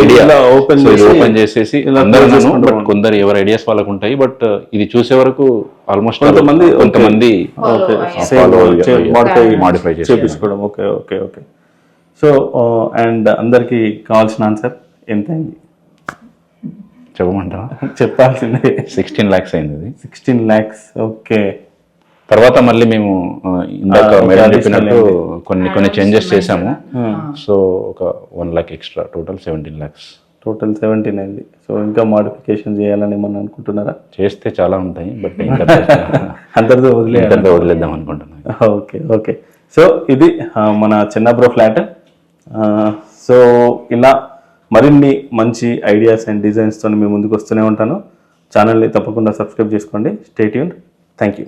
ఐడియా ఓపెన్ చేసేసి బట్ కొందరు ఎవరి ఐడియాస్ వాళ్ళకు ఉంటాయి. బట్ ఇది చూసే వరకు ఆల్మోస్ట్ కొంతమంది మాడిఫై చేపించుకోవడం. Okay okay okay. So and అందరికి కావాల్సిన ఆన్సర్ ఎంత అయింది చెప్పమంటావా? చెప్పాల్సిందే. 16 lakhs అయింది ఇది. 16 lakhs. ఓకే. తర్వాత మళ్ళీ మేము ఇందాక మేడం చెప్పినట్టు కొన్ని చేంజెస్ చేసాము. సో ఒక 1 lakh extra, total 17 lakhs. Total 17 అయింది. సో ఇంకా మోడిఫికేషన్ చేయాలని ఏమన్నా అనుకుంటున్నారా? చేస్తే చాలా ఉంటాయి, బట్ అందరితో వదిలేద్దాం అనుకుంటున్నాను. Okay okay. సో ఇది మన చిన్న బ్రో ఫ్లాట్. సో ఇలా మరిన్ని మంచి ఐడియాస్ అండ్ డిజైన్స్తో మేము ముందుకు వస్తూనే ఉంటాను. ఛానల్ని తప్పకుండా సబ్స్క్రైబ్ చేసుకోండి. Stay tuned. Thank you.